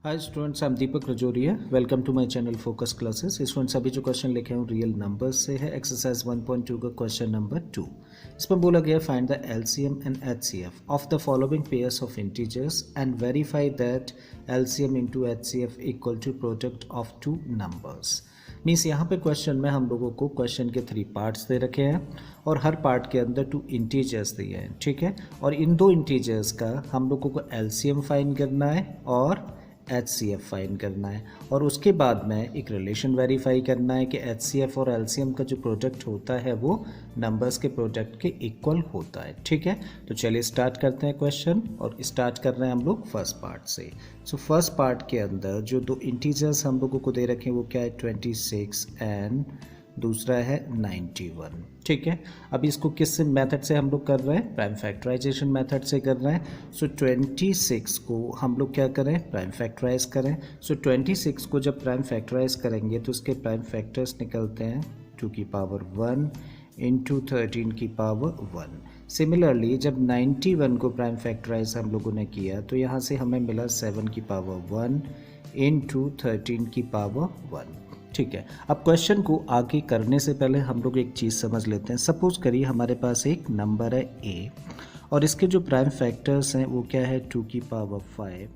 Hi students, I am Deepak Rajoria. Welcome to my channel focus classes. Students, अभी जो question लिखे हूँ रियल नंबर्स से है। एक्सरसाइज 1.2 का क्वेश्चन नंबर 2। इसमें बोला गया find the LCM and HCF of the following pairs of integers and verify that LCM into HCF equal to product of two numbers. Means यहाँ पे क्वेश्चन में हम लोगों को क्वेश्चन के 3 पार्ट्स दे रखे हैं और हर पार्ट के अंदर 2 इंटीजर्स दिए हैं, ठीक है। और इन 2 इंटीजर्स का हम लोगों को एलसीएम फाइंड करना है और HCF फाइंड करना है, और उसके बाद में एक रिलेशन वेरीफाई करना है कि HCF और LCM का जो प्रोडक्ट होता है वो नंबर्स के प्रोडक्ट के इक्वल होता है, ठीक है। तो चलिए स्टार्ट करते हैं क्वेश्चन, और स्टार्ट कर रहे हैं हम लोग फर्स्ट पार्ट से। सो फर्स्ट पार्ट के अंदर जो 2 इंटीजर्स हम लोगों को दे रखे हैं वो क्या है, 26 एंड दूसरा है 91, ठीक है। अब इसको किस मेथड से हम लोग कर रहे हैं, प्राइम फैक्टराइजेशन मेथड से कर रहे हैं। सो 26 को हम लोग क्या करें, प्राइम फैक्टराइज करें। सो 26 को जब प्राइम फैक्टराइज करेंगे तो उसके प्राइम फैक्टर्स निकलते हैं 2 की पावर 1 इंटू 13 की पावर 1। सिमिलरली जब 91 को प्राइम फैक्टराइज हम लोगों ने किया तो यहाँ से हमें मिला 7 की पावर 1 इंटू 13 की पावर 1, ठीक है। अब क्वेश्चन को आगे करने से पहले हम लोग एक चीज़ समझ लेते हैं। सपोज करिए हमारे पास एक नंबर है a और इसके जो प्राइम फैक्टर्स हैं वो क्या है, 2 की पावर 5,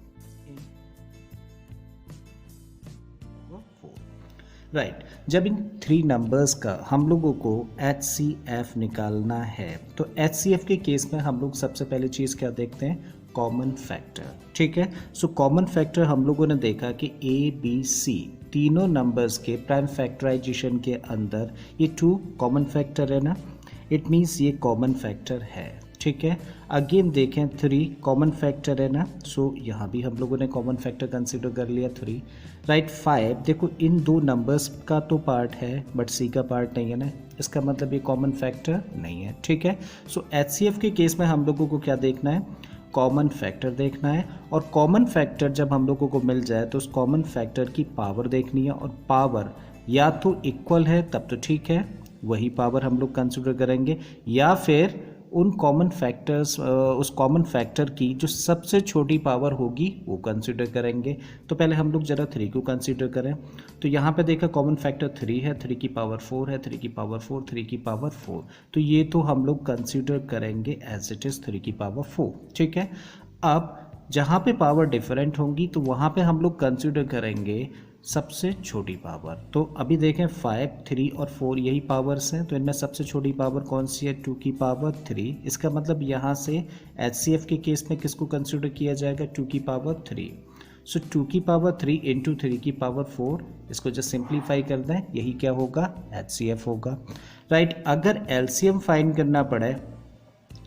राइट। जब इन 3 नंबर्स का हम लोगों को HCF निकालना है तो HCF के केस में हम लोग सबसे पहले चीज़ क्या देखते हैं, कॉमन फैक्टर, ठीक है। सो कॉमन फैक्टर हम लोगों ने देखा कि A B C तीनों नंबर्स के प्राइम फैक्टराइजेशन के अंदर ये 2 कॉमन फैक्टर है ना, इट मीन्स ये कॉमन फैक्टर है, ठीक है। अगेन देखें 3 कॉमन फैक्टर है ना, सो यहाँ भी हम लोगों ने कॉमन फैक्टर कंसिडर कर लिया 3, राइट। 5 देखो इन 2 नंबर्स का तो पार्ट है बट C का पार्ट नहीं है ना, इसका मतलब ये कॉमन फैक्टर नहीं है, ठीक है। सो HCF के केस में हम लोगों को क्या देखना है, कॉमन फैक्टर देखना है, और कॉमन फैक्टर जब हम लोगों को मिल जाए तो उस कॉमन फैक्टर की पावर देखनी है, और पावर या तो इक्वल है तब तो ठीक है, वही पावर हम लोग कंसिडर करेंगे, या फिर उन कॉमन फैक्टर्स उस कॉमन फैक्टर की जो सबसे छोटी पावर होगी वो कंसिडर करेंगे। तो पहले हम लोग ज़रा 3 को कंसिडर करें। तो यहाँ पे देखा कॉमन फैक्टर 3 है, 3 की पावर 4 है, 3 की पावर 4, 3 की पावर 4, तो ये तो हम लोग कंसिडर करेंगे एज इट इज़ 3 की पावर 4, ठीक है। अब जहाँ पे पावर डिफरेंट होंगी तो वहाँ पे हम लोग कंसिडर करेंगे सबसे छोटी पावर। तो अभी देखें 5, 3 और 4 यही पावर्स हैं, तो इनमें सबसे छोटी पावर कौन सी है, 2 की पावर 3। इसका मतलब यहाँ से HCF के केस में किसको कंसिडर किया जाएगा, 2 की पावर 3। सो 2 की पावर 3 इंटू 3 की पावर 4, इसको जस्ट सिंप्लीफाई कर दें, यही क्या होगा, HCF होगा, राइट। अगर LCM फाइंड करना पड़े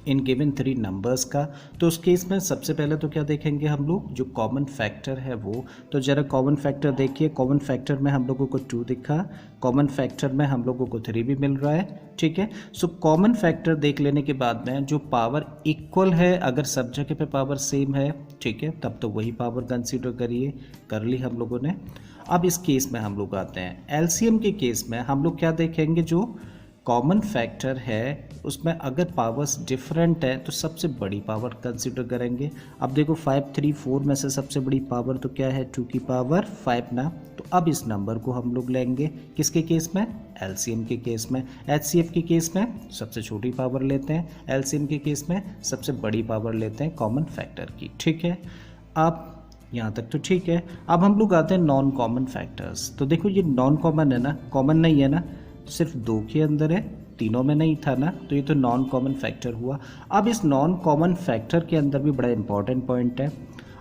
इन गिवन 3 नंबर्स का तो उस केस में सबसे पहले तो क्या देखेंगे हम लोग, जो कॉमन फैक्टर है वो। तो ज़रा कॉमन फैक्टर देखिए, कॉमन फैक्टर में हम लोगों को 2 दिखा, कॉमन फैक्टर में हम लोगों को 3 भी मिल रहा है, ठीक है। सो कॉमन फैक्टर देख लेने के बाद में जो पावर इक्वल है, अगर सब जगह पे पावर सेम है, ठीक है, तब तो वही पावर कंसिडर करिए, कर ली हम लोगों ने। अब इस केस में हम लोग आते हैं LCM के केस में, हम लोग क्या देखेंगे, जो कॉमन फैक्टर है उसमें अगर पावर्स डिफरेंट है तो सबसे बड़ी पावर कंसिडर करेंगे। अब देखो 5, 3, 4 में से सबसे बड़ी पावर तो क्या है, 2 की पावर 5 ना। तो अब इस नंबर को हम लोग लेंगे किसके केस में, LCM के केस में। HCF के केस में सबसे छोटी पावर लेते हैं, LCM के केस में सबसे बड़ी पावर लेते हैं कॉमन फैक्टर की, ठीक है। अब यहाँ तक तो ठीक है। अब हम लोग आते हैं नॉन कॉमन फैक्टर्स। तो देखो ये नॉन कॉमन है ना, कॉमन नहीं है ना, सिर्फ 2 के अंदर है, तीनों में नहीं था ना, तो ये तो नॉन कॉमन फैक्टर हुआ। अब इस नॉन कॉमन फैक्टर के अंदर भी बड़ा इंपॉर्टेंट पॉइंट है।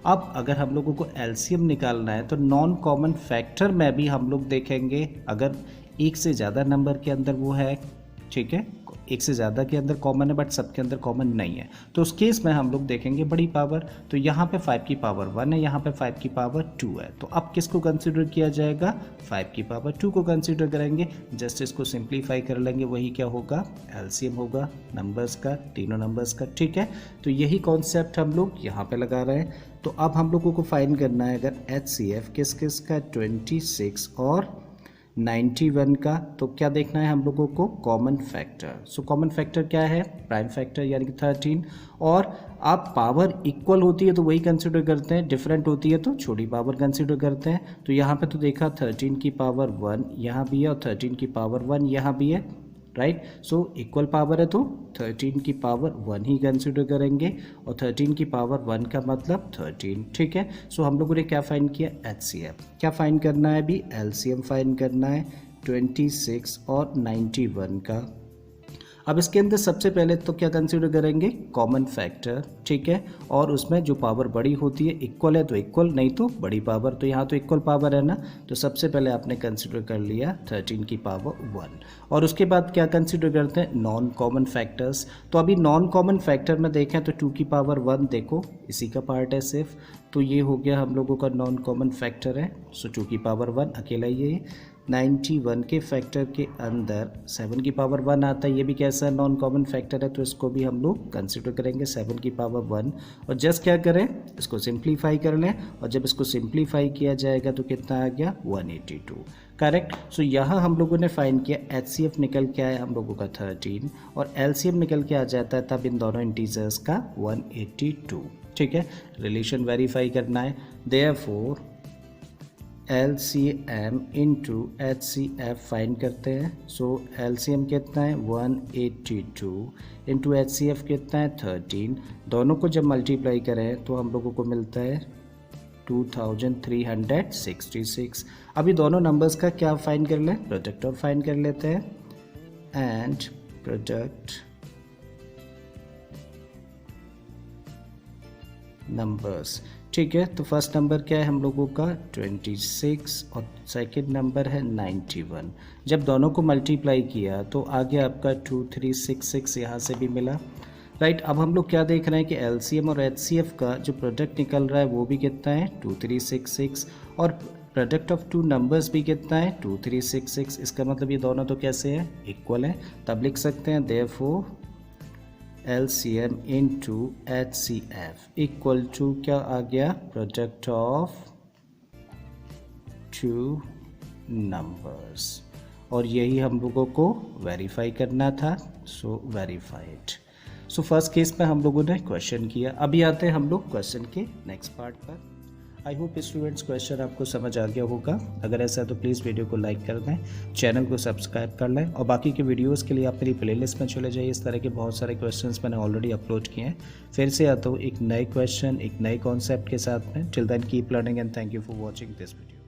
अब अगर हम लोगों को LCM निकालना है तो नॉन कॉमन फैक्टर में भी हम लोग देखेंगे, अगर एक से ज़्यादा नंबर के अंदर वो है, ठीक है, एक से ज़्यादा के अंदर कॉमन है बट सबके अंदर कॉमन नहीं है, तो उस केस में हम लोग देखेंगे बड़ी पावर। तो यहाँ पे 5 की पावर 1 है, यहाँ पे 5 की पावर 2 है, तो अब किसको कंसिडर किया जाएगा, 5 की पावर 2 को कंसिडर करेंगे। जस्ट इसको सिंप्लीफाई कर लेंगे, वही क्या होगा, LCM होगा नंबर्स का, तीनों नंबर्स का, ठीक है। तो यही कॉन्सेप्ट हम लोग यहाँ पे लगा रहे हैं। तो अब हम लोगों को फाइंड करना है अगर HCF किस किस का, 26 और 91 का, तो क्या देखना है हम लोगों को, common factor. So common factor क्या है, प्राइम फैक्टर यानी कि 13। और आप पावर इक्वल होती है तो वही कंसिडर करते हैं, डिफरेंट होती है तो छोटी पावर कंसिडर करते हैं। तो यहाँ पे तो देखा 13 की पावर 1 यहाँ भी है और 13 की पावर 1 यहाँ भी है, राइट। सो इक्वल पावर है तो 13 की पावर 1 ही कंसिडर करेंगे और 13 की पावर 1 का मतलब 13, ठीक है। सो हम लोगों ने क्या फाइंड किया, HCF। क्या फाइंड करना है अभी, LCM फाइंड करना है 26 और 91 का। अब इसके अंदर सबसे पहले तो क्या कंसिडर करेंगे, कॉमन फैक्टर, ठीक है। और उसमें जो पावर बड़ी होती है, इक्वल है तो इक्वल, नहीं तो बड़ी पावर। तो यहाँ तो इक्वल पावर है ना, तो सबसे पहले आपने कंसिडर कर लिया 13 की पावर 1। और उसके बाद क्या कंसिडर करते हैं, नॉन कॉमन फैक्टर्स। तो अभी नॉन कॉमन फैक्टर में देखें तो 2 की पावर 1 देखो इसी का पार्ट है सिर्फ, तो ये हो गया हम लोगों का नॉन कॉमन फैक्टर है। सो 2 की पावर 1 अकेला ये 91 के फैक्टर के अंदर 7 की पावर 1 आता है, ये भी कैसा नॉन कॉमन फैक्टर है, तो इसको भी हम लोग कंसिडर करेंगे 7 की पावर 1। और जस्ट क्या करें, इसको सिंप्लीफाई कर लें, और जब इसको सिंप्लीफाई किया जाएगा तो कितना आ गया, 182, करेक्ट। सो यहाँ हम लोगों ने फाइंड किया, HCF निकल के आया हम लोगों का 13 और LCM निकल के आ जाता है तब इन दोनों इंटीजर्स का 182, ठीक है। रिलेशन वेरीफाई करना है, therefore LCM into HCF find करते हैं। सो LCM कितना है 182 इंटू HCF कितना है 13। दोनों को जब मल्टीप्लाई करें तो हम लोगों को मिलता है 2366। अभी दोनों नंबर्स का क्या फाइंड कर लें, प्रोडक्ट और फाइंड कर लेते हैं। एंड प्रोडक्ट नंबर्स, ठीक है। तो फर्स्ट नंबर क्या है हम लोगों का 26 और सेकंड नंबर है 91। जब दोनों को मल्टीप्लाई किया तो आगे आपका 2366 यहाँ से भी मिला, राइट। अब हम लोग क्या देख रहे हैं कि LCM और HCF का जो प्रोडक्ट निकल रहा है वो भी कितना है 2366 और प्रोडक्ट ऑफ टू नंबर्स भी कितना है 2366। इसका मतलब ये दोनों तो कैसे हैं, इक्वल है। तब लिख सकते हैं therefore LCM into HCF equal to क्या आ गया, प्रोडक्ट ऑफ टू नंबर्स। और यही हम लोगों को वेरीफाई करना था, सो वेरीफाइड। सो फर्स्ट केस में हम लोगों ने क्वेश्चन किया। अभी आते हैं हम लोग क्वेश्चन के नेक्स्ट पार्ट पर। आई होप स्टूडेंट्स क्वेश्चन आपको समझ आ गया होगा। अगर ऐसा है तो प्लीज़ वीडियो को लाइक कर दें, चैनल को सब्सक्राइब कर लें और बाकी के वीडियोस के लिए आप मेरी प्लेलिस्ट में चले जाइए। इस तरह के बहुत सारे क्वेश्चंस मैंने ऑलरेडी अपलोड किए हैं। फिर से आता हूँ एक नए क्वेश्चन, एक नए कॉन्सेप्ट के साथ में। Till then keep learning and thank you for watching this video.